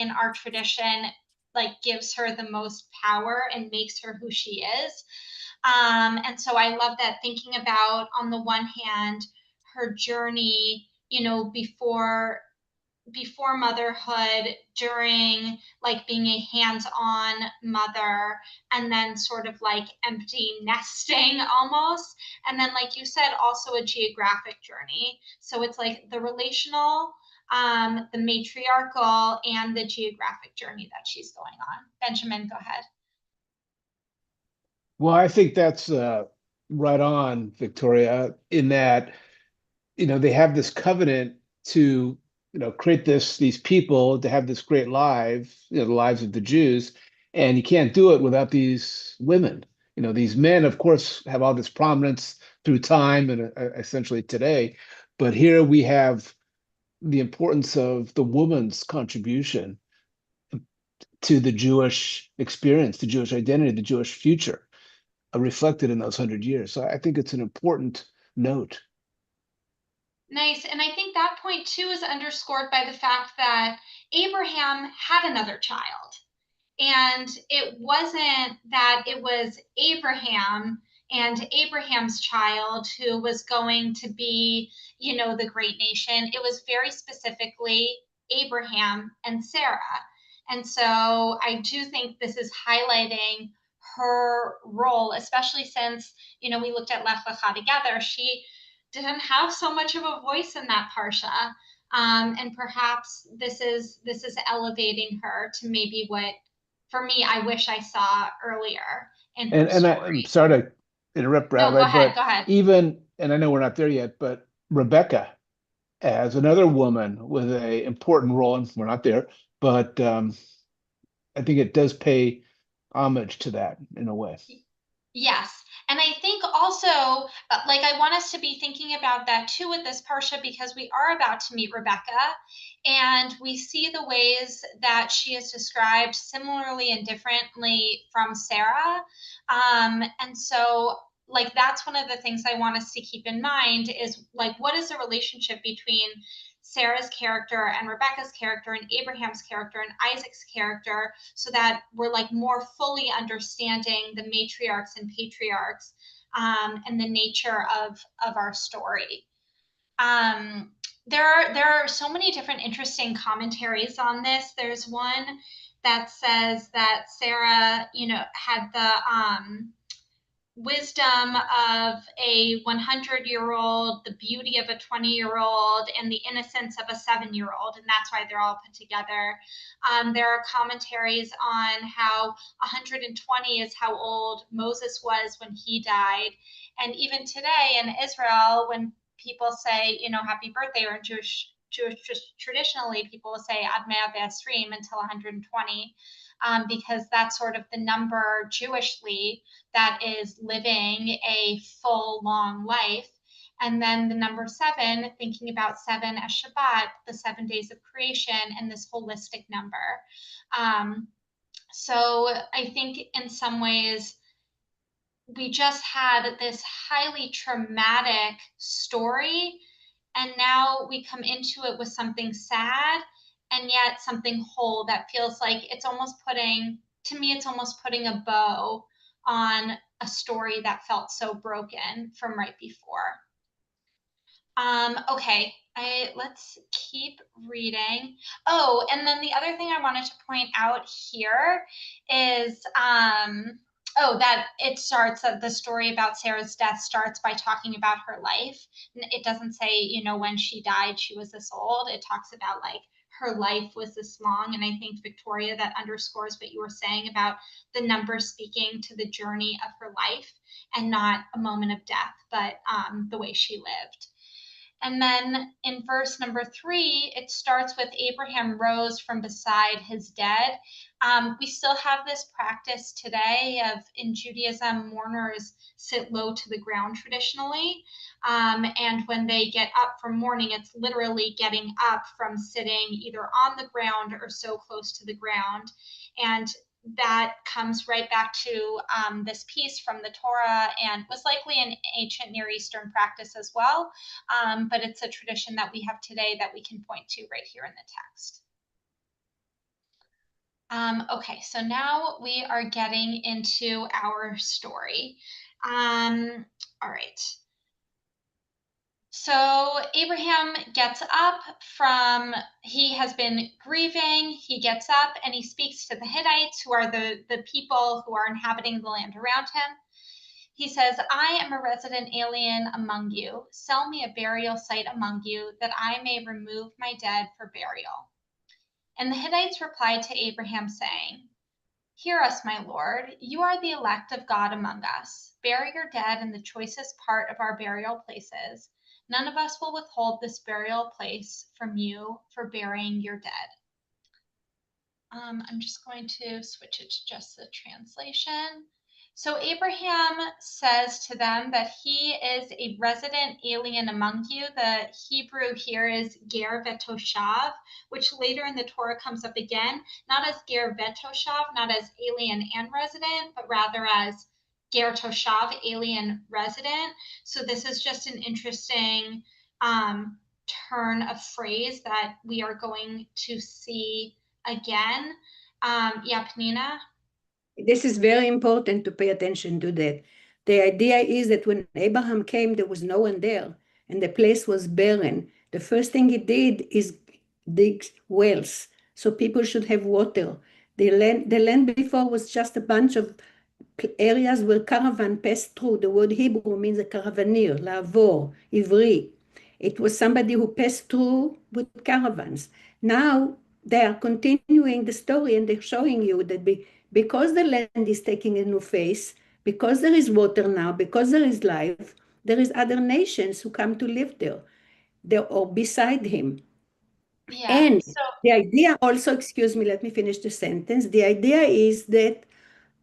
in our tradition like gives her the most power and makes her who she is. And so I love that, thinking about, on the one hand, her journey, before motherhood, during like being a hands-on mother, and then sort of like empty nesting almost. And then, like you said, also a geographic journey. So it's like the relational, the matriarchal, and the geographic journey that she's going on. Benjamin, go ahead. Well, I think that's right on, Victoria, in that, they have this covenant to, create these people to have this great life, the lives of the Jews, and you can't do it without these women. These men, of course, have all this prominence through time and essentially today, but here we have the importance of the woman's contribution to the Jewish experience, the Jewish identity, the Jewish future, reflected in those 100 years. So I think it's an important note. Nice. And I think that point too is underscored by the fact that Abraham had another child. And it wasn't that it was Abraham and Abraham's child who was going to be, the great nation. It was very specifically Abraham and Sarah. And so I do think this is highlighting her role, especially since, we looked at Lech Lecha together. She didn't have so much of a voice in that parsha. And perhaps this is elevating her to maybe what, for me, I wish I saw earlier in her I'm story. sorry to interrupt, No, go Rabbi, ahead. but Go ahead. even, and I know we're not there yet, but Rebecca as another woman with a important role, and we're not there, but I think it does pay homage to that in a way. Yes. And I think also, like, I want us to be thinking about that too with this Parsha, because we are about to meet Rebecca, and we see the ways that she is described similarly and differently from Sarah. And so, like, that's one of the things I want us to keep in mind is, like, what is the relationship between Sarah's character and Rebecca's character and Abraham's character and Isaac's character, so that we're like more fully understanding the matriarchs and patriarchs, and the nature of our story. Um, there are so many different interesting commentaries on this. There's one that says that Sarah, had the wisdom of a 100-year-old, the beauty of a 20-year-old, and the innocence of a 7-year-old, and that's why they're all put together. There are commentaries on how 120 is how old Moses was when he died. And even today in Israel, when people say, happy birthday, or in Jewish traditionally, people will say Ad Mea V'Esrim until 120, because that's sort of the number Jewishly that is living a full, long life. And then the number 7, thinking about 7 as Shabbat, the 7 days of creation, and this holistic number. Um, so I think in some ways, we just had this highly traumatic story, and now we come into it with something sad, and yet something whole that feels like it's almost putting, to me, it's almost putting a bow on a story that felt so broken from right before. Okay, let's keep reading. Oh, and then the other thing I wanted to point out here is, oh, that it starts, the story about Sarah's death starts by talking about her life. It doesn't say, when she died, she was this old. It talks about like her life was this long. And I think, Victoria, that underscores what you were saying about the number speaking to the journey of her life, and not a moment of death, but the way she lived. And then in verse number 3, it starts with Abraham rose from beside his dead. We still have this practice today of, in Judaism, mourners sit low to the ground traditionally. And when they get up from mourning, it's literally getting up from sitting either on the ground or so close to the ground. And that comes right back to this piece from the Torah, and was likely an ancient Near Eastern practice as well. But it's a tradition that we have today that we can point to right here in the text. Okay, so now we are getting into our story. All right. So Abraham gets up he has been grieving. He gets up and he speaks to the Hittites, who are the people who are inhabiting the land around him. He says, I am a resident alien among you. Sell me a burial site among you, that I may remove my dead for burial. And the Hittites replied to Abraham, saying, Hear us, my lord. You are the elect of God among us. Bury your dead in the choicest part of our burial places. None of us will withhold this burial place from you for burying your dead. I'm just going to switch it to just the translation. So Abraham says to them that he is a resident alien among you. The Hebrew here is ger vetoshav, which later in the Torah comes up again, not as ger vetoshav, not as alien and resident, but rather as ger toshav, alien resident. So this is just an interesting turn of phrase that we are going to see again. Yeah, Panina? This is very important to pay attention to that. The idea is that when Abraham came, there was no one there, and the place was barren. The first thing he did is dig wells, so people should have water. The land before was just a bunch of areas where caravan passed through. The word Hebrew means a caravaneer, לעבור, עברי. It was somebody who passed through with caravans. Now they are continuing the story and they're showing you that because the land is taking a new face, because there is water now, because there is life, there is other nations who come to live there or beside him. Yeah. And the idea also, excuse me, let me finish the sentence. The idea is that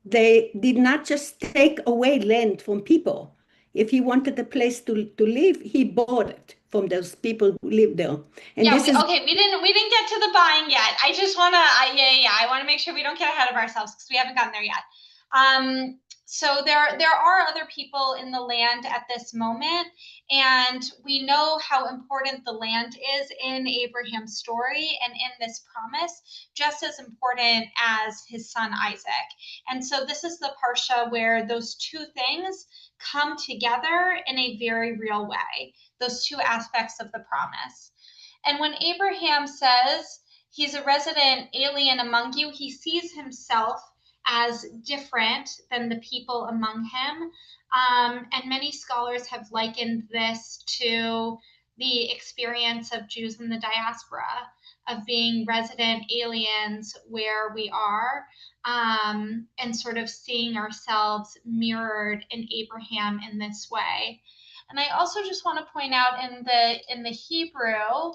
they did not just take away land from people. If he wanted a place to live, he bought it from those people who live there. And yeah, this is okay. We didn't get to the buying yet. I just wanna, I want to make sure we don't get ahead of ourselves because we haven't gotten there yet. So there are other people in the land at this moment, and we know how important the land is in Abraham's story and in this promise, just as important as his son Isaac. And so this is the parsha where those two things come together in a very real way, those two aspects of the promise. And when Abraham says he's a resident alien among you, he sees himself as different than the people among him. And many scholars have likened this to the experience of Jews in the diaspora, of being resident aliens where we are, and sort of seeing ourselves mirrored in Abraham in this way. And I also just want to point out in the Hebrew,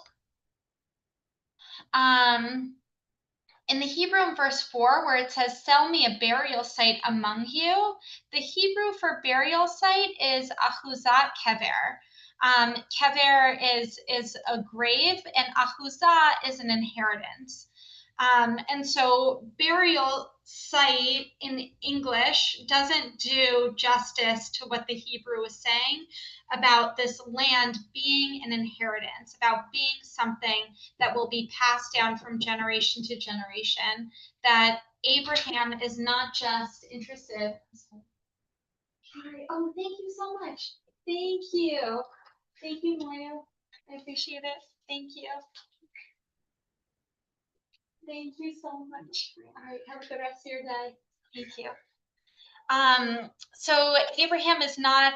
in the Hebrew in verse 4, where it says, sell me a burial site among you, the Hebrew for burial site is ahuzat kever. Kever is a grave, and ahuzah is an inheritance. And so burial site in English doesn't do justice to what the Hebrew is saying about this land being an inheritance, about being something that will be passed down from generation to generation, that Abraham is not just interested. Sorry. Oh, thank you so much. Thank you. Thank you, Moya. I appreciate it. Thank you. Thank you so much. All right, have a good rest of your day. Thank you. So Abraham is not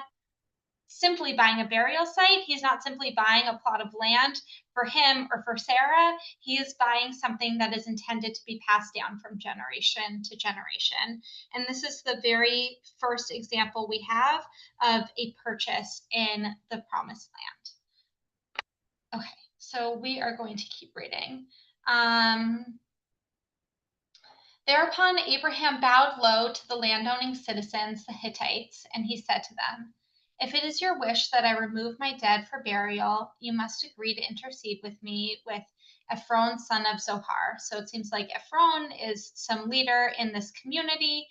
simply buying a burial site. He's not simply buying a plot of land for him or for Sarah. He is buying something that is intended to be passed down from generation to generation. And this is the very first example we have of a purchase in the Promised Land. Okay, so we are going to keep reading. Thereupon Abraham bowed low to the landowning citizens, the Hittites, and he said to them, if it is your wish that I remove my dead for burial, you must agree to intercede with me with Ephron, son of Zohar. So it seems like Ephron is some leader in this community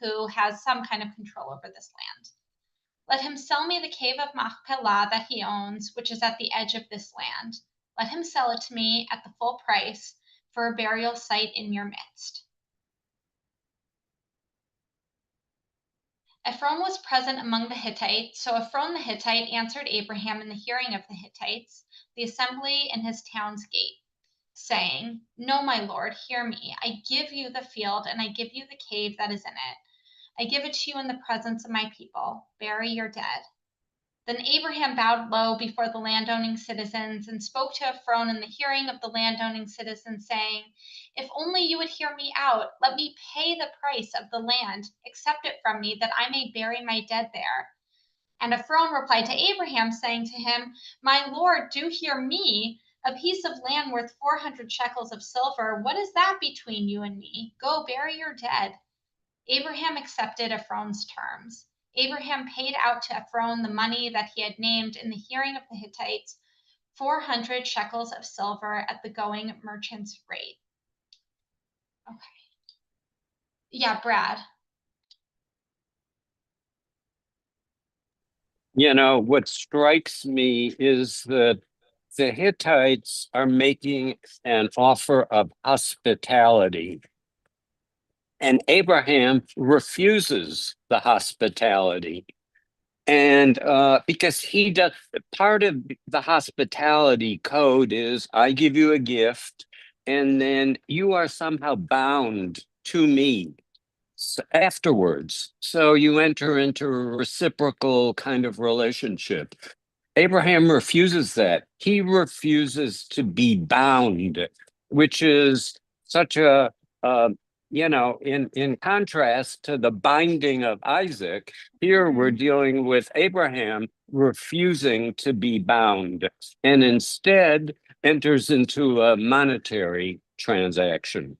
who has some kind of control over this land. Let him sell me the cave of Machpelah that he owns, which is at the edge of this land. Let him sell it to me at the full price, for a burial site in your midst. Ephron was present among the Hittites, so Ephron the Hittite answered Abraham in the hearing of the Hittites, the assembly in his town's gate, saying, "No, my lord, hear me. I give you the field, and I give you the cave that is in it. I give it to you in the presence of my people. Bury your dead." Then Abraham bowed low before the landowning citizens and spoke to Ephron in the hearing of the landowning citizens, saying, "If only you would hear me out, let me pay the price of the land, accept it from me, that I may bury my dead there." And Ephron replied to Abraham, saying to him, "My lord, do hear me. A piece of land worth 400 shekels of silver, what is that between you and me? Go, bury your dead." Abraham accepted Ephron's terms. Abraham paid out to Ephron the money that he had named in the hearing of the Hittites, 400 shekels of silver at the going merchant's rate. Okay. Yeah, Brad. What strikes me is that the Hittites are making an offer of hospitality, and Abraham refuses the hospitality. And because he does, part of the hospitality code is I give you a gift, and then you are somehow bound to me afterwards. So you enter into a reciprocal kind of relationship. Abraham refuses that. He refuses to be bound, which is such a, in contrast to the binding of Isaac, here we're dealing with Abraham refusing to be bound and instead enters into a monetary transaction.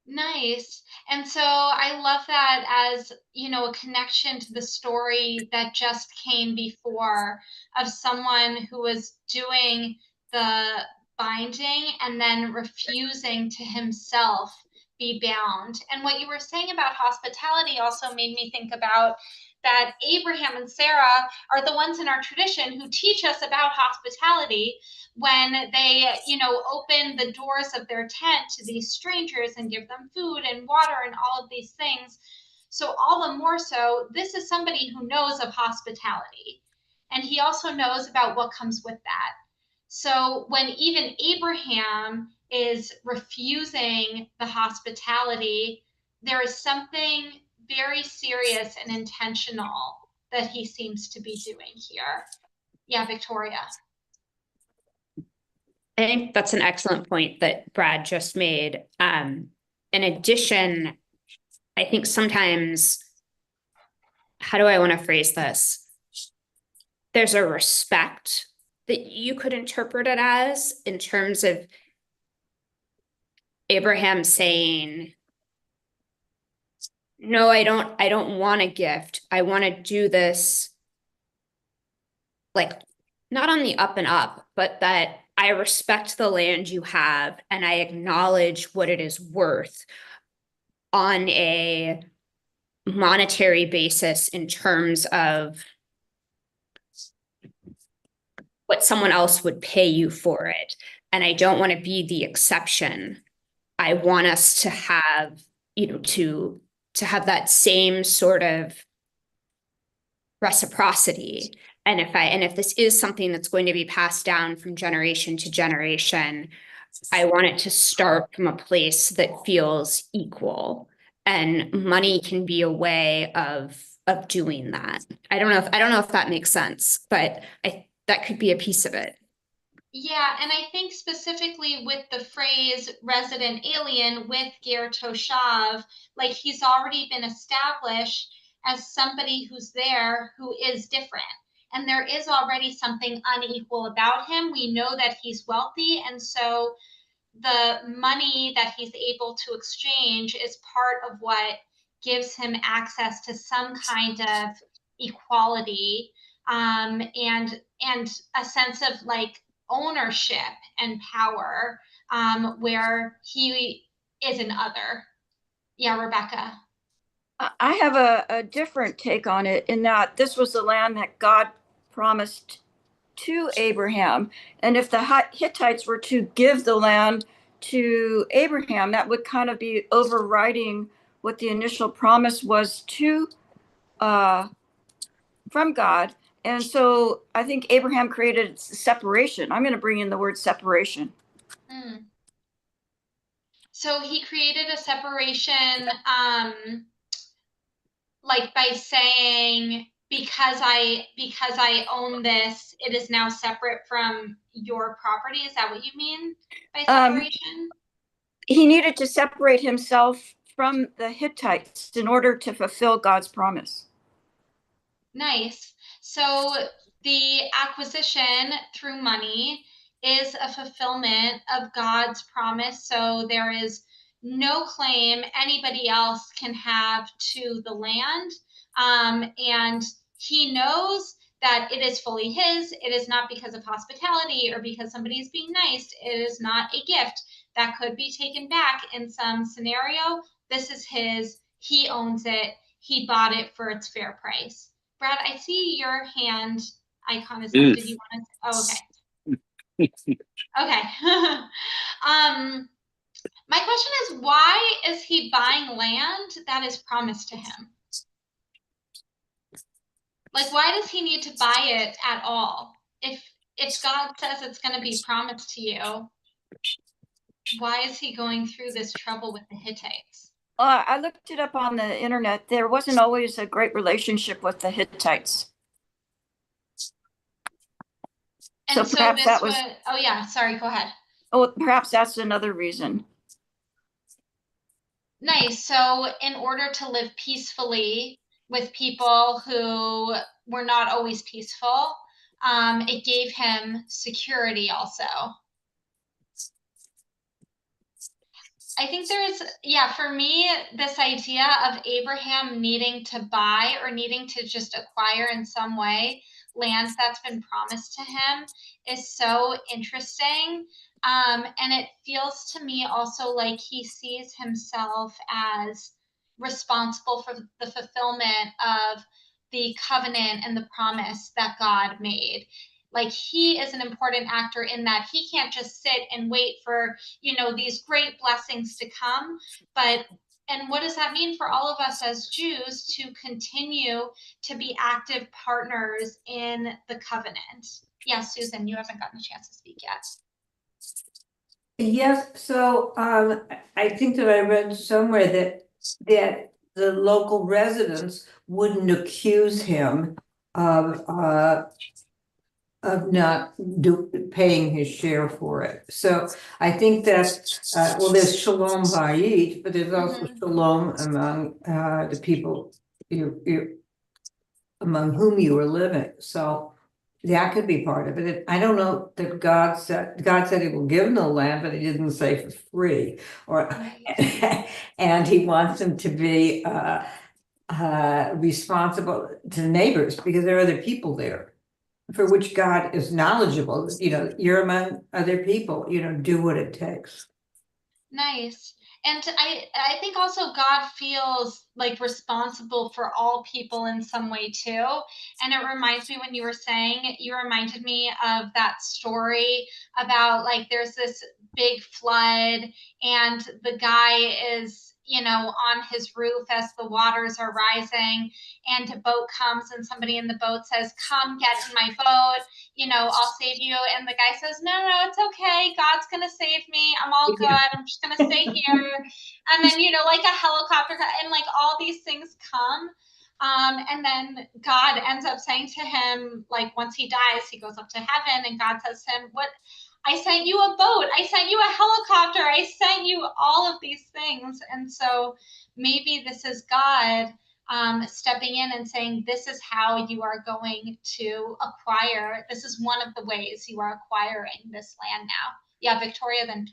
Nice. And so I love that as, a connection to the story that just came before of someone who was doing the binding and then refusing to himself be bound. And what you were saying about hospitality also made me think about that Abraham and Sarah are the ones in our tradition who teach us about hospitality when they, open the doors of their tent to these strangers and give them food and water and all of these things. So all the more so, this is somebody who knows of hospitality, and he also knows about what comes with that. So when even Abraham is refusing the hospitality, there is something very serious and intentional that he seems to be doing here. Yeah, Victoria. I think that's an excellent point that Brad just made. In addition, I think sometimes, how do I want to phrase this? There's a respect that you could interpret it as in terms of Abraham saying, "No, I don't want a gift. I want to do this like not on the up and up, but that I respect the land you have and I acknowledge what it is worth on a monetary basis in terms of what someone else would pay you for it. And I don't want to be the exception. I want us to have, to have that same sort of reciprocity. And if this is something that's going to be passed down from generation to generation, I want it to start from a place that feels equal, and money can be a way of doing that. I don't know if that makes sense, but that could be a piece of it. Yeah, and I think specifically with the phrase resident alien with Ger Toshav, like he's already been established as somebody who's there who is different. And there is already something unequal about him. We know that he's wealthy, and so the money that he's able to exchange is part of what gives him access to some kind of equality, and a sense of like ownership and power, where he is an other. Yeah, Rebecca. I have a different take on it in that this was the land that God promised to Abraham. And if the Hittites were to give the land to Abraham, that would kind of be overriding what the initial promise was to from God. And so I think Abraham created separation. I'm going to bring in the word separation. So he created a separation, like by saying, because I own this, it is now separate from your property. Is that what you mean by separation? He needed to separate himself from the Hittites in order to fulfill God's promise. Nice. So the acquisition through money is a fulfillment of God's promise. So there is no claim anybody else can have to the land. And he knows that it is fully his. It is not because of hospitality or because somebody is being nice. It is not a gift that could be taken back in some scenario. This is his. He owns it. He bought it for its fair price. Brad, I see your hand icon is up. Did you want to? Oh, okay. Okay. My question is, why is he buying land that is promised to him? Like, why does he need to buy it at all? If God says it's going to be promised to you, why is he going through this trouble with the Hittites? I looked it up on the internet. There wasn't always a great relationship with the Hittites. And so perhaps that was. Oh yeah, sorry. Go ahead. Oh, perhaps that's another reason. Nice. So in order to live peacefully with people who were not always peaceful, it gave him security also. I think for me, this idea of Abraham needing to buy or needing to just acquire in some way land that's been promised to him is so interesting. And it feels to me also like he sees himself as responsible for the fulfillment of the covenant and the promise that God made. Like, he is an important actor in that he can't just sit and wait for, these great blessings to come. And what does that mean for all of us as Jews to continue to be active partners in the covenant? Yes, Susan, you haven't gotten a chance to speak yet. Yes, so I think that I read somewhere that the local residents wouldn't accuse him of not paying his share for it. So I think that, there's shalom bayit, but there's also shalom among the people among whom you are living. So that could be part of it. I don't know that God said he will give them the land, but he didn't say for free. And he wants them to be responsible to the neighbors because there are other people there for which God is knowledgeable. You're among other people, do what it takes. Nice. And I think also God feels like responsible for all people in some way too. And it reminds me, when you were saying, you reminded me of that story about, like, there's this big flood and the guy is, on his roof as the waters are rising, and a boat comes and somebody in the boat says, "Come get in my boat, I'll save you." And the guy says, no, it's okay. God's going to save me. I'm all good. I'm just going to stay here. And then, like a helicopter, and like all these things come. And then God ends up saying to him, like, once he dies, he goes up to heaven, and God says to him, "What? I sent you a boat. I sent you a helicopter. I sent you all of these things." And so maybe this is God stepping in and saying, this is how you are going to acquire. This is one of the ways you are acquiring this land now. Yeah, Victoria, then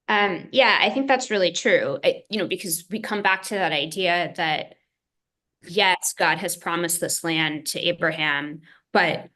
Tamina. Yeah, I think that's really true. Because we come back to that idea that, yes, God has promised this land to Abraham, but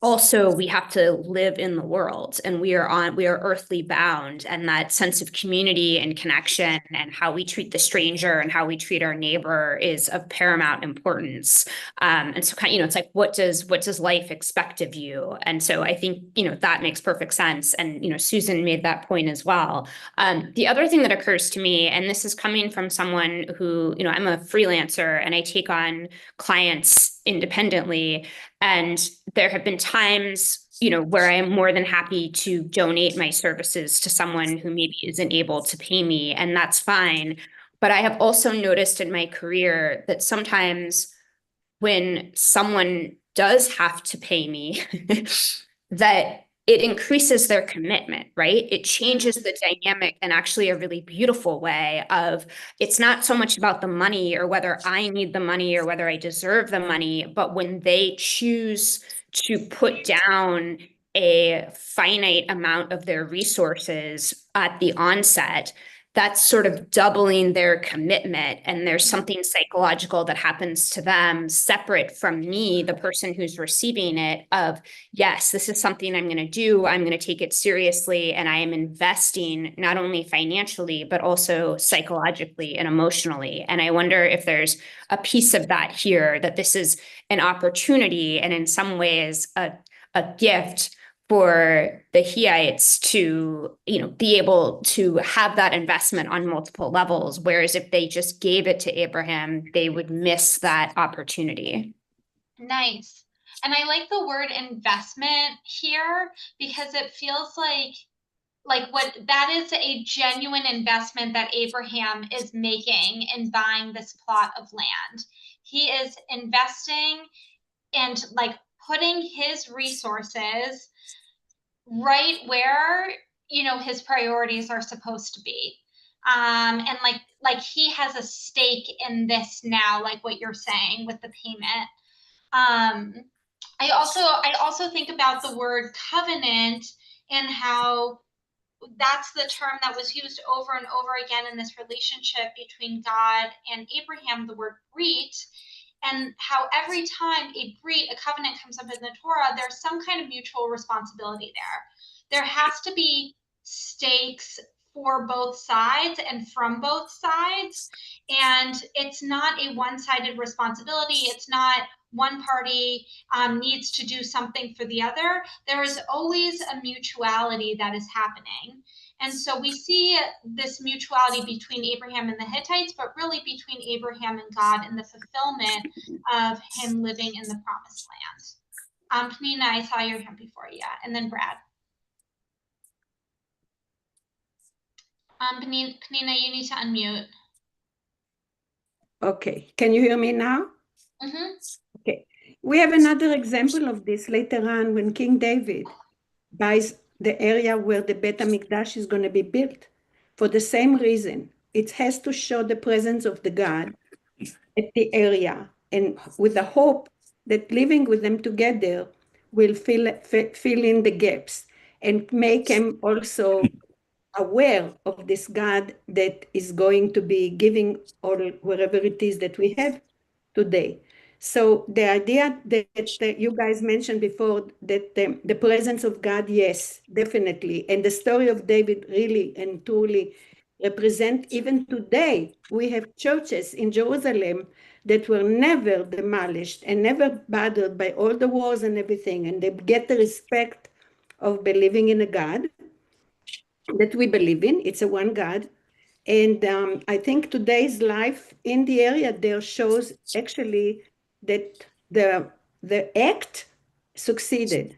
also we have to live in the world, and we are earthly bound, and that sense of community and connection and how we treat the stranger and how we treat our neighbor is of paramount importance. And so kind of, it's like, what does life expect of you? And so I think, that makes perfect sense. And, Susan made that point as well. The other thing that occurs to me, and this is coming from someone who, I'm a freelancer and I take on clients independently, and there have been times, where I am more than happy to donate my services to someone who maybe isn't able to pay me, and that's fine. But I have also noticed in my career that sometimes when someone does have to pay me, that it increases their commitment, right? It changes the dynamic in actually a really beautiful way of, it's not so much about the money or whether I need the money or whether I deserve the money, but when they choose to put down a finite amount of their resources at the onset, that's sort of doubling their commitment. And there's something psychological that happens to them separate from me, the person who's receiving it, of, yes, this is something I'm going to do. I'm going to take it seriously. And I am investing not only financially, but also psychologically and emotionally. And I wonder if there's a piece of that here, that this is an opportunity and in some ways a gift for the Hittites to, be able to have that investment on multiple levels. Whereas if they just gave it to Abraham, they would miss that opportunity. Nice. And I like the word investment here because it feels like what that is a genuine investment that Abraham is making in buying this plot of land. He is investing and like putting his resources right where his priorities are supposed to be, and like he has a stake in this now, like what you're saying with the payment. I also think about the word covenant and how that's the term that was used over and over again in this relationship between God and Abraham, the word brit, and how every time a brit, a covenant, comes up in the Torah, there's some kind of mutual responsibility there. There has to be stakes for both sides and from both sides. And it's not a one-sided responsibility. It's not one party needs to do something for the other. There is always a mutuality that is happening. And so we see this mutuality between Abraham and the Hittites, but really between Abraham and God in the fulfillment of him living in the promised land. Penina, I saw your hand before, yeah, and then Brad. Penina, you need to unmute. Okay, can you hear me now? Mm-hmm. Okay, we have another example of this later on when King David buys the area where the Bet HaMikdash is going to be built. For the same reason, it has to show the presence of the God at the area, and with the hope that living with them together will fill in the gaps and make them also aware of this God that is going to be giving all wherever it is that we have today. So the idea that you guys mentioned before, that the presence of God, yes, definitely. And the story of David really and truly represent, even today, we have churches in Jerusalem that were never demolished and never bothered by all the wars and everything. And they get the respect of believing in a God that we believe in. It's a one God. And I think today's life in the area there shows actually that the act succeeded.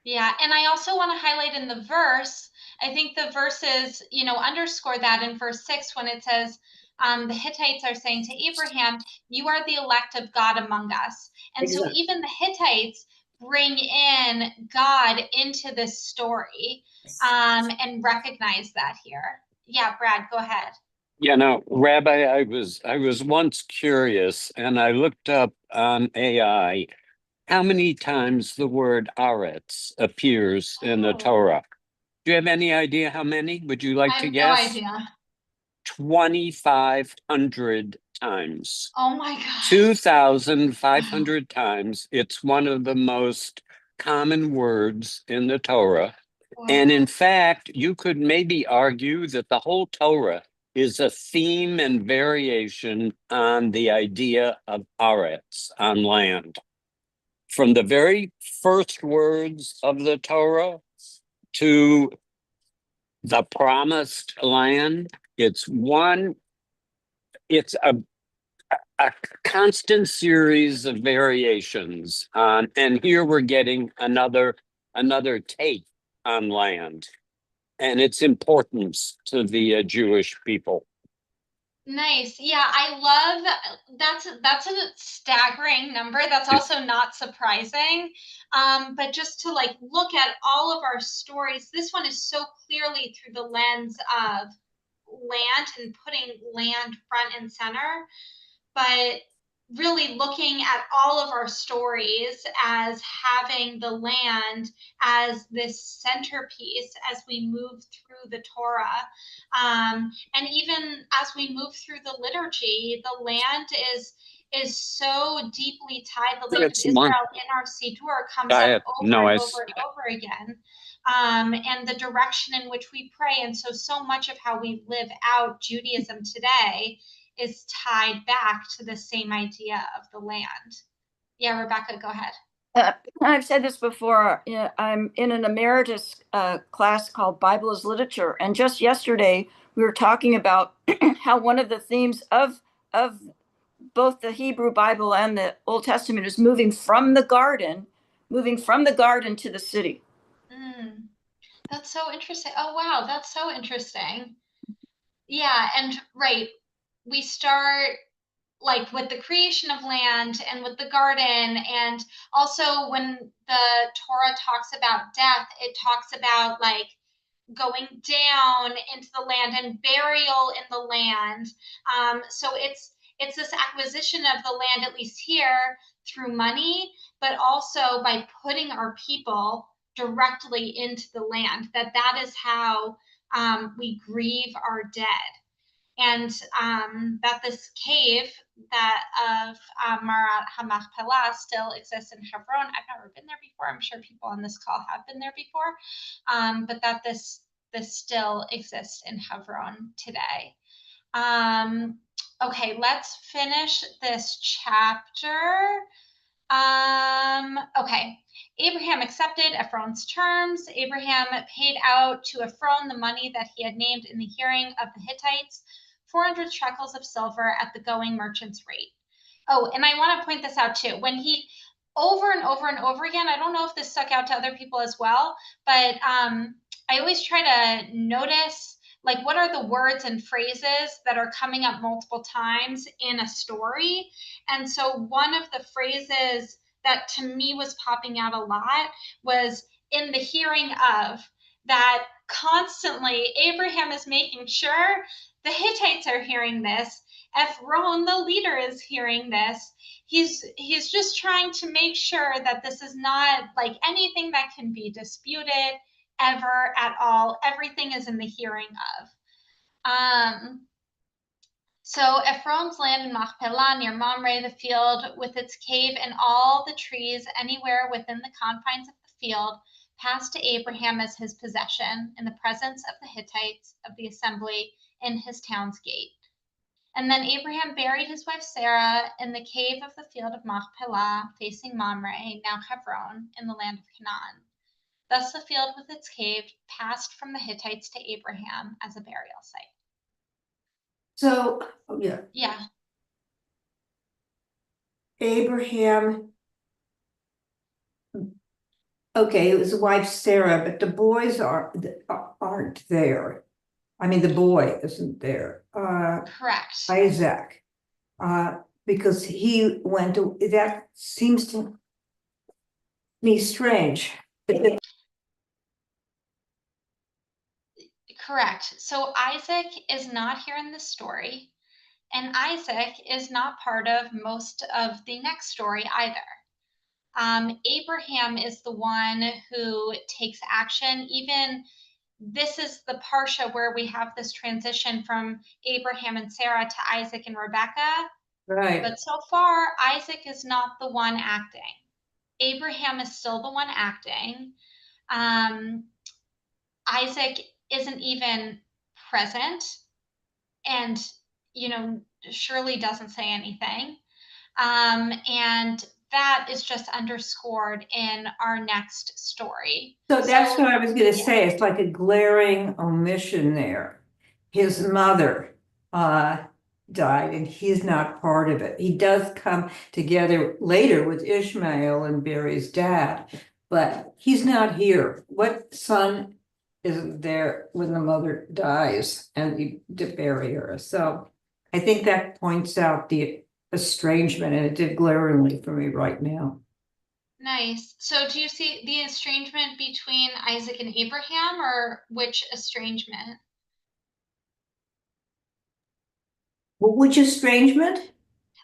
Yeah, and I also want to highlight in the verse, I think the verses, underscore that in verse 6 when it says, the Hittites are saying to Abraham, you are the elect of God among us. And exactly. So even the Hittites bring in God into this story, and recognize that here. Yeah, Brad, go ahead. Rabbi, I was once curious, and I looked up on AI how many times the word aretz appears in the Torah. Do you have any idea how many? Would you like to guess? No idea. 2,500 times. Oh my gosh. 2,500 times. It's one of the most common words in the Torah. And in fact, you could maybe argue that the whole Torah is a theme and variation on the idea of aretz, on land. From the very first words of the Torah to the promised land, it's a constant series of variations on, and here we're getting another take on land and its importance to the Jewish people. Nice. Yeah, I love that's a staggering number. That's also not surprising. But just to like look at all of our stories, this one is so clearly through the lens of land and putting land front and center. But really looking at all of our stories as having the land as this centerpiece as we move through the Torah. And even as we move through the liturgy, the land is so deeply tied. The land of Israel in our Siddur comes up over and over again. And the direction in which we pray. And so much of how we live out Judaism today is tied back to the same idea of the land. Yeah, Rebecca, go ahead. I've said this before. I'm in an emeritus class called Bible as Literature. And just yesterday, we were talking about how one of the themes of both the Hebrew Bible and the Old Testament is moving from the garden to the city. That's so interesting. Oh, wow. That's so interesting. Yeah. And right. We start like with the creation of land and with the garden. And also when the Torah talks about death, it talks about like going down into the land and burial in the land. So it's this acquisition of the land, at least here, through money, but also by putting our people directly into the land, that is how we grieve our dead. And that this cave that of Marat HaMachpelah still exists in Hebron. I've never been there before. I'm sure people on this call have been there before, but that this still exists in Hebron today. Okay, let's finish this chapter. Okay. Abraham accepted Ephron's terms. Abraham paid out to Ephron the money that he had named in the hearing of the Hittites, 400 shekels of silver at the going merchant's rate. Oh, and I want to point this out too. When he over and over and over again, I don't know if this stuck out to other people as well, but I always try to notice like what are the words and phrases that are coming up multiple times in a story. And so one of the phrases that to me was popping out a lot was in the hearing of, that constantly Abraham is making sure the Hittites are hearing this. Ephron, the leader, is hearing this. He's just trying to make sure that this is not like anything that can be disputed ever at all. Everything is in the hearing of. So Ephron's land in Machpelah near Mamre, the field with its cave and all the trees anywhere within the confines of the field, passed to Abraham as his possession in the presence of the Hittites of the assembly in his town's gate. And then Abraham buried his wife Sarah in the cave of the field of Machpelah, facing Mamre, now Hebron, in the land of Canaan. Thus the field with its cave passed from the Hittites to Abraham as a burial site. So, Yeah. Abraham, okay, it was his wife Sarah, but the boys aren't there. I mean, the boy isn't there. Correct. Isaac, because he went to, that seems to me strange. Correct. So Isaac is not here in this story, and Isaac is not part of most of the next story either. Abraham is the one who takes action. Even this is the parsha where we have this transition from Abraham and Sarah to Isaac and Rebecca. Right. But so far, Isaac is not the one acting. Abraham is still the one acting. Isaac isn't even present, and Shirley doesn't say anything. And that is just underscored in our next story. So that's what I was going to say. It's like a glaring omission there. His mother died, and he's not part of it. He does come together later with Ishmael and Barry's dad, but he's not here. What son isn't there when the mother dies and you bury her? So I think that points out the estrangement, and it did glaringly for me right now. Nice. So do you see the estrangement between Isaac and Abraham, or which estrangement? Well, which estrangement?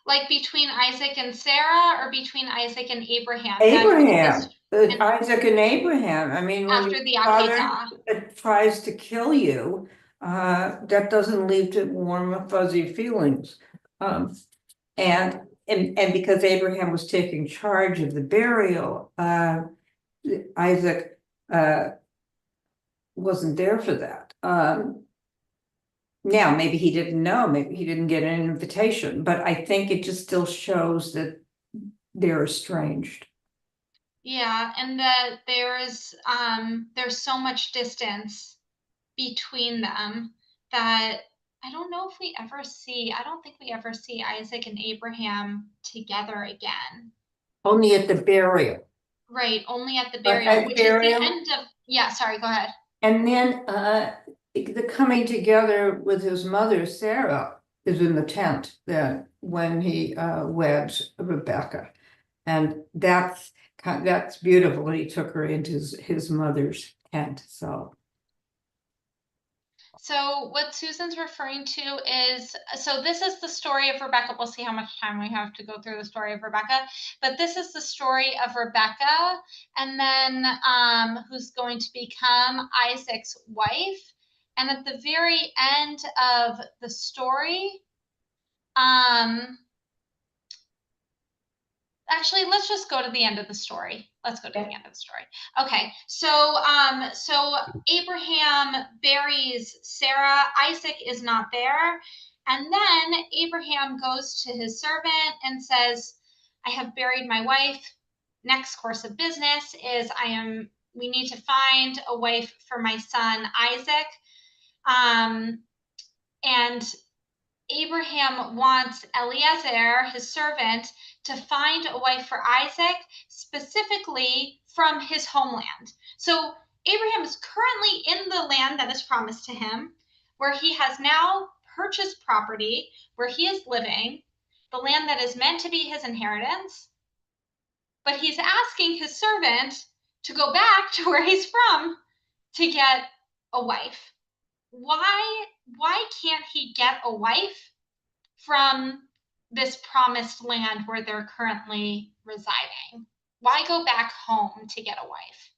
Like between Isaac and Sarah, or between Isaac and Abraham? Abraham, Isaac and Abraham. I mean, when After your the father Akedah. tries to kill you, that doesn't lead to warm, fuzzy feelings. And because Abraham was taking charge of the burial, Isaac wasn't there for that. Now, maybe he didn't know, maybe he didn't get an invitation, but I think it just still shows that they're estranged. Yeah, and that there's so much distance between them that I don't think we ever see Isaac and Abraham together again. Only at the burial. Right, only at the burial, which is the end of, yeah, sorry, go ahead. And then the coming together with his mother, Sarah, is in the tent then when he weds Rebecca. And that's beautiful. He took her into his mother's tent. So what Susan's referring to is, so this is the story of Rebecca. We'll see how much time we have to go through the story of Rebecca, but this is the story of Rebecca, and then who's going to become Isaac's wife. And at the very end of the story, actually, let's just go to the end of the story. Let's go to the end of the story. Okay, so Abraham buries Sarah. Isaac is not there. And then Abraham goes to his servant and says, I have buried my wife. Next course of business is we need to find a wife for my son, Isaac. And Abraham wants Eliezer, his servant, to find a wife for Isaac, specifically from his homeland. So Abraham is currently in the land that is promised to him, where he has now purchased property, where he is living, the land that is meant to be his inheritance. But he's asking his servant to go back to where he's from to get a wife. Why can't he get a wife from this promised land where they're currently residing? Why go back home to get a wife?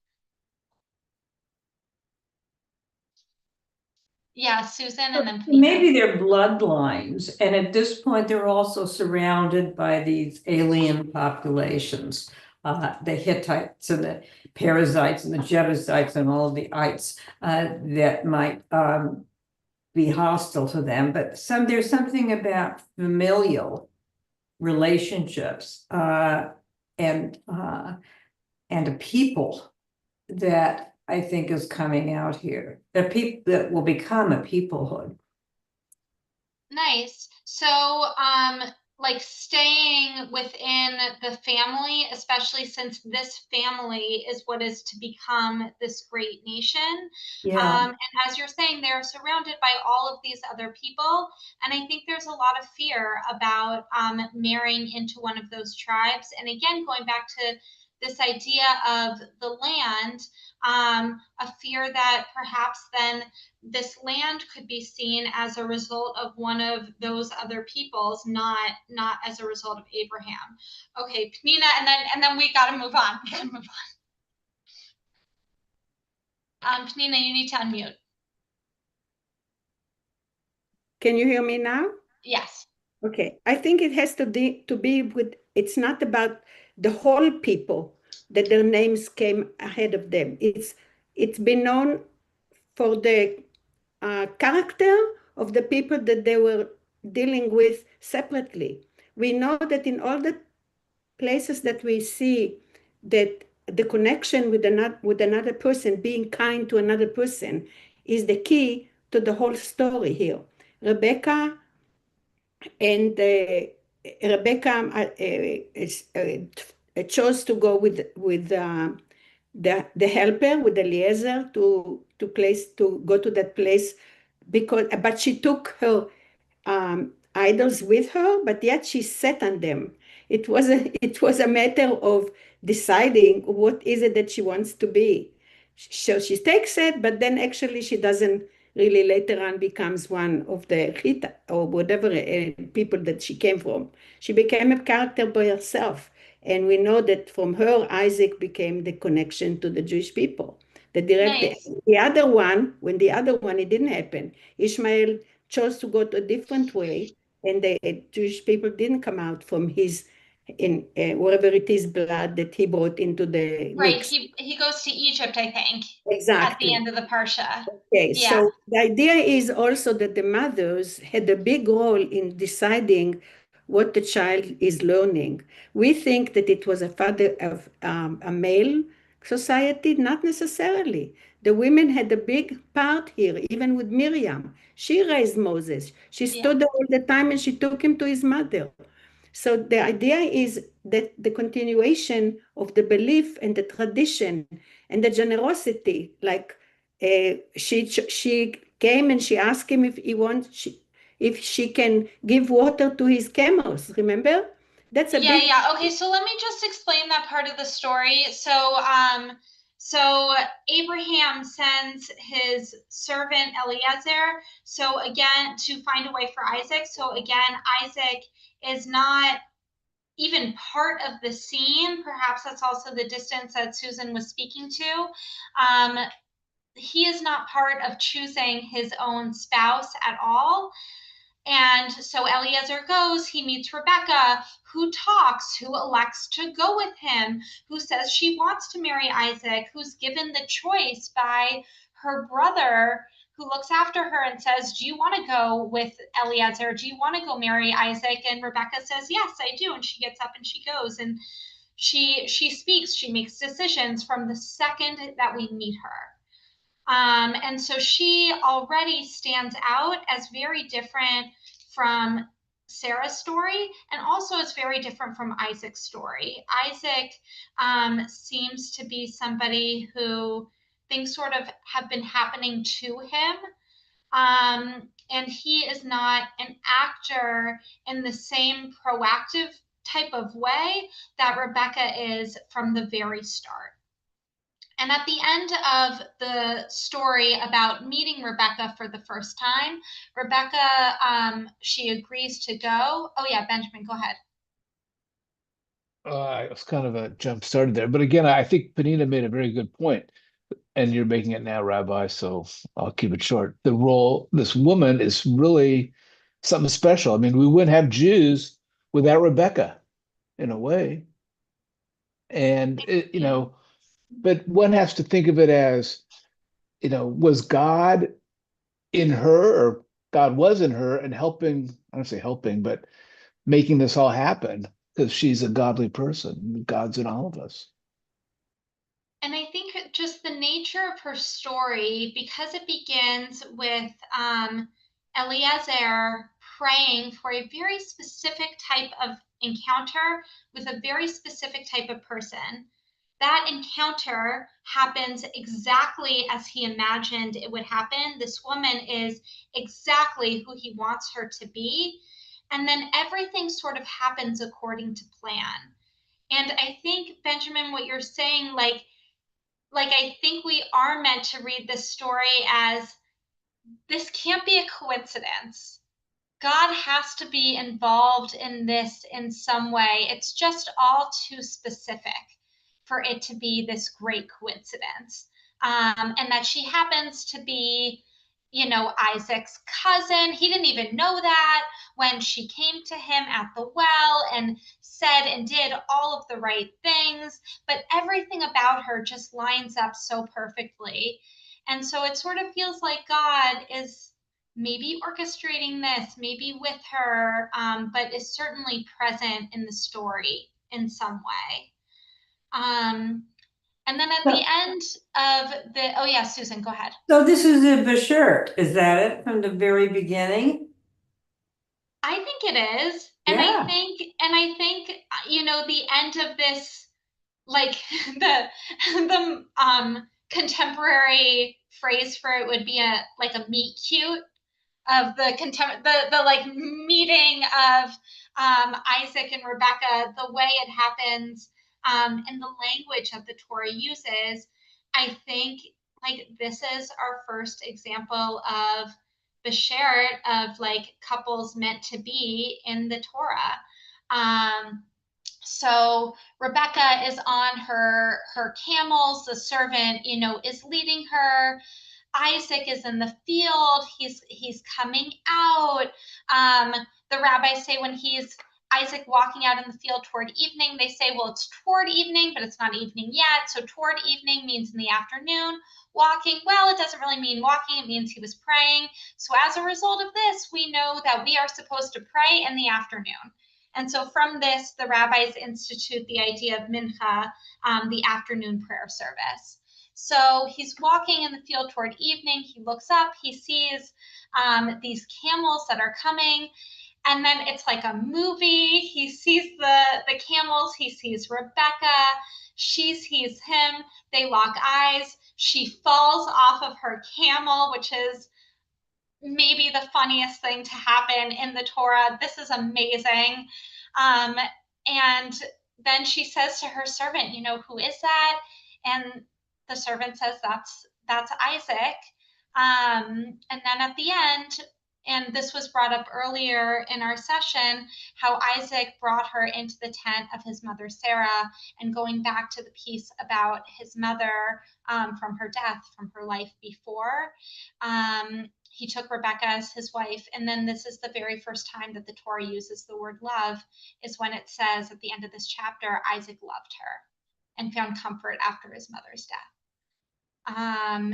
Yeah, Susan, and then Pina. Maybe they're bloodlines, and at this point they're also surrounded by these alien populations, the Hittites and the Perizzites and the Jebusites and all of the ites that might be hostile to them. But there's something about familial relationships and a people that I think is coming out here. The people that will become a peoplehood. Nice. So, like staying within the family, especially since this family is what is to become this great nation. Yeah. And as you're saying, they're surrounded by all of these other people. And I think there's a lot of fear about marrying into one of those tribes. And again, going back to this idea of the land, a fear that perhaps then this land could be seen as a result of one of those other peoples, not as a result of Abraham. Okay, Nina, and then we got to move on. We got to move on. Nina, you need to unmute. Can you hear me now? Yes. Okay, I think it has to be with, it's not about the whole people, that their names came ahead of them. It's been known for the character of the people that they were dealing with separately. We know that in all the places that we see that the connection with another person, being kind to another person, is the key to the whole story here. Rebecca and Rebecca chose to go with the helper, with Eliezer, to go to that place, but she took her idols with her, but yet she sat on them. It was a matter of deciding what is it that she wants to be. So she takes it, but then actually she doesn't really later on becomes one of the Hita or whatever people that she came from. She became a character by herself. And we know that from her, Isaac became the connection to the Jewish people. The other one, it didn't happen. Ishmael chose to go to a different way, and the Jewish people didn't come out from his, wherever it is, blood that he brought into the Right. mix. He goes to Egypt, I think. Exactly. At the end of the Parsha. Okay, Yeah. so the idea is also that the mothers had a big role in deciding what the child is learning. We think that it was a father of a male society, not necessarily. The women had a big part here, even with Miriam. She raised Moses. She stood there all the time and she took him to his mother. So the idea is that the continuation of the belief and the tradition and the generosity, like she came and she asked him if she can give water to his camels. Remember? That's a big. Yeah. Okay, so let me just explain that part of the story. So Abraham sends his servant Eliezer, so again, to find a way for Isaac. So again, Isaac is not even part of the scene. Perhaps that's also the distance that Susan was speaking to. He is not part of choosing his own spouse at all. And so Eliezer goes, he meets Rebecca, who talks, who elects to go with him, who says she wants to marry Isaac, who's given the choice by her brother, who looks after her and says, do you want to go with Eliezer? Do you want to go marry Isaac? And Rebecca says, yes, I do. And she gets up and she goes, and she speaks, she makes decisions from the second that we meet her. And so she already stands out as very different from Sarah's story, and also is very different from Isaac's story. Isaac seems to be somebody who things sort of have been happening to him. And he is not an actor in the same proactive type of way that Rebecca is from the very start. And at the end of the story about meeting Rebecca for the first time, Rebecca, she agrees to go. Oh yeah, Benjamin, go ahead. It was kind of a jump started there. But again, I think Panina made a very good point, and you're making it now, Rabbi, so I'll keep it short. The role, this woman is really something special. I mean, we wouldn't have Jews without Rebecca, in a way. And, but one has to think of it as, was God in her, or God was in her and helping, I don't say helping, but making this all happen because she's a godly person. God's in all of us. And I think just the nature of her story, because it begins with Eliezer praying for a very specific type of encounter with a very specific type of person. That encounter happens exactly as he imagined it would happen. This woman is exactly who he wants her to be. And then everything sort of happens according to plan. And I think, Benjamin, what you're saying, like I think we are meant to read this story as this can't be a coincidence. God has to be involved in this in some way. It's just all too specific for it to be this great coincidence. And that she happens to be, Isaac's cousin. He didn't even know that when she came to him at the well and said and did all of the right things, but everything about her just lines up so perfectly. And so it sort of feels like God is maybe orchestrating this, maybe with her, but is certainly present in the story in some way. And then at the end of the, oh yeah, Susan, go ahead. So this is a Bashert, is that it from the very beginning? I think it is. And Yeah. I think, you know, the end of this, like the contemporary phrase for it would be like a meet cute of the like meeting of Isaac and Rebecca, the way it happens, and the language that the Torah uses. I think like this is our first example of the shared of like couples meant to be in the Torah. So Rebecca is on her camels. The servant, you know, is leading her. Isaac is in the field. He's coming out. The rabbis say when he's Isaac walking out in the field toward evening, they say, well, it's toward evening, but it's not evening yet. So toward evening means in the afternoon. Walking, well, it doesn't really mean walking. It means he was praying. So as a result of this, we know that we are supposed to pray in the afternoon. And so from this, the rabbis institute the idea of mincha, the afternoon prayer service. So he's walking in the field toward evening. He looks up, he sees these camels that are coming. And then it's like a movie. He sees the camels, he sees Rebecca, she sees him, they lock eyes. She falls off of her camel, which is maybe the funniest thing to happen in the Torah. This is amazing. And then she says to her servant, you know, who is that? And the servant says, that's Isaac. And then at the end, and this was brought up earlier in our session, how Isaac brought her into the tent of his mother Sarah, and going back to the piece about his mother from her death, from her life before. He took Rebecca as his wife. And then this is the very first time that the Torah uses the word love, is when it says at the end of this chapter, Isaac loved her and found comfort after his mother's death.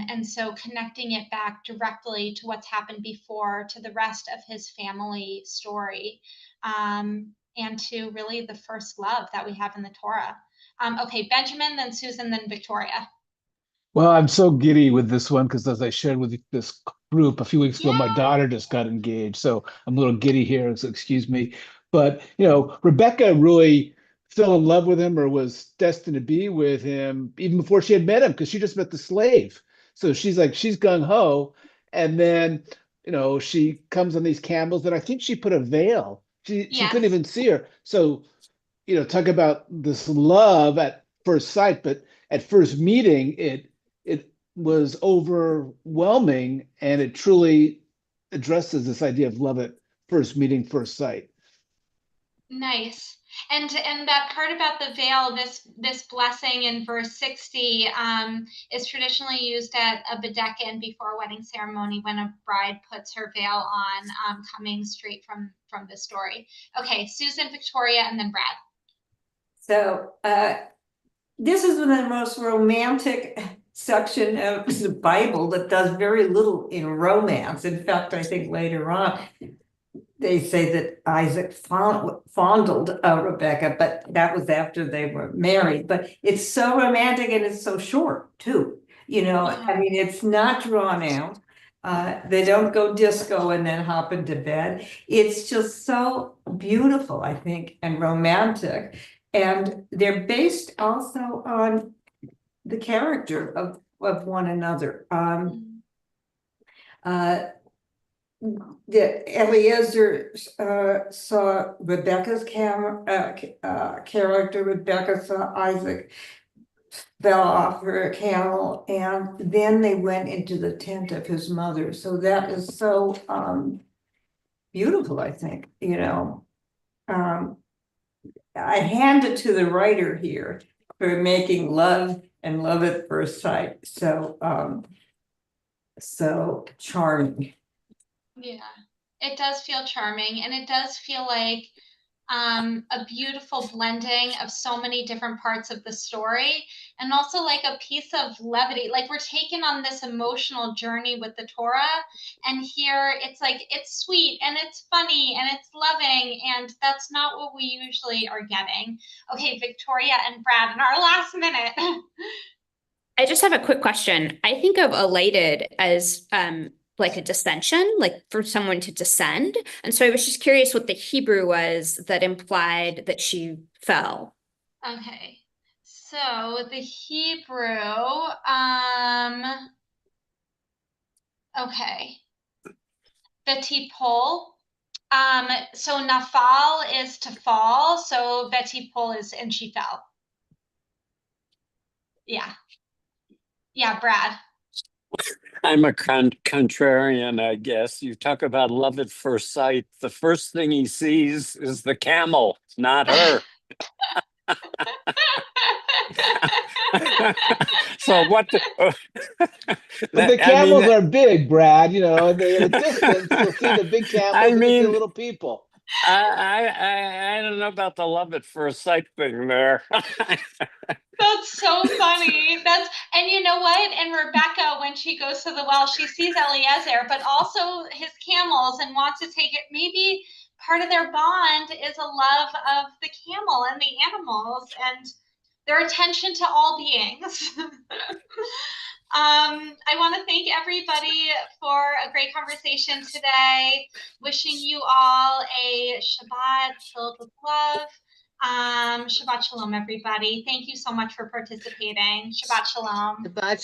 And so connecting it back directly to what's happened before, to the rest of his family story, and to really the first love that we have in the Torah. Okay, Benjamin, then Susan, then Victoria. Well, I'm so giddy with this one because, as I shared with this group a few weeks ago, my daughter just got engaged. So I'm a little giddy here, so excuse me. But, you know, Rebecca really fell in love with him, or was destined to be with him, even before she had met him, because she just met the slave. So she's gung-ho. And then, you know, she comes on these camels, and I think she put a veil. She couldn't even see her. So, you know, talk about this love at first sight, but at first meeting, it was overwhelming, and it truly addresses this idea of love at first meeting, first sight. Nice. And that part about the veil, this blessing in verse 60, is traditionally used at a bedekin before a wedding ceremony, when a bride puts her veil on, coming straight from the story. Okay, Susan, Victoria, and then Brad. So this is one of the most romantic section of the Bible that does very little in romance. In fact, I think later on they say that Isaac fondled Rebecca, but that was after they were married. But it's so romantic, and it's so short too. You know, I mean, it's not drawn out. They don't go disco and then hop into bed. It's just so beautiful, I think, and romantic. And they're based also on the character of one another. Eliezer saw Rebecca's character. Rebecca saw Isaac fell off her camel, and then they went into the tent of his mother. So that is so beautiful, I think, you know. I hand it to the writer here for making love and love at first sight so charming. Yeah, it does feel charming, and it does feel like a beautiful blending of so many different parts of the story, and also like a piece of levity. Like we're taken on this emotional journey with the Torah, and here it's like it's sweet and it's funny and it's loving, and that's not what we usually are getting. Okay, Victoria and Brad, in our last minute. I just have a quick question. I think of elated as like a dissension, like for someone to descend. And so I was just curious what the Hebrew was that implied that she fell. Okay, so the Hebrew, okay, Betipol. So nafal is to fall, so Betipol is, and she fell. Yeah. Yeah, Brad. I'm a contrarian, I guess. You talk about love at first sight. The first thing he sees is the camel, not her. So what? But the camels are big, Brad. You know, at a distance, you'll see the big camels and you'll see the little people. I don't know about the love at first sight thing there. That's so funny. And you know what? And Rebecca, when she goes to the well, she sees Eliezer, but also his camels and wants to take it. Maybe part of their bond is a love of the camel and the animals and their attention to all beings. I want to thank everybody for a great conversation today. Wishing you all a Shabbat filled with love. Shabbat shalom, everybody. Thank you so much for participating. Shabbat shalom. Shabbat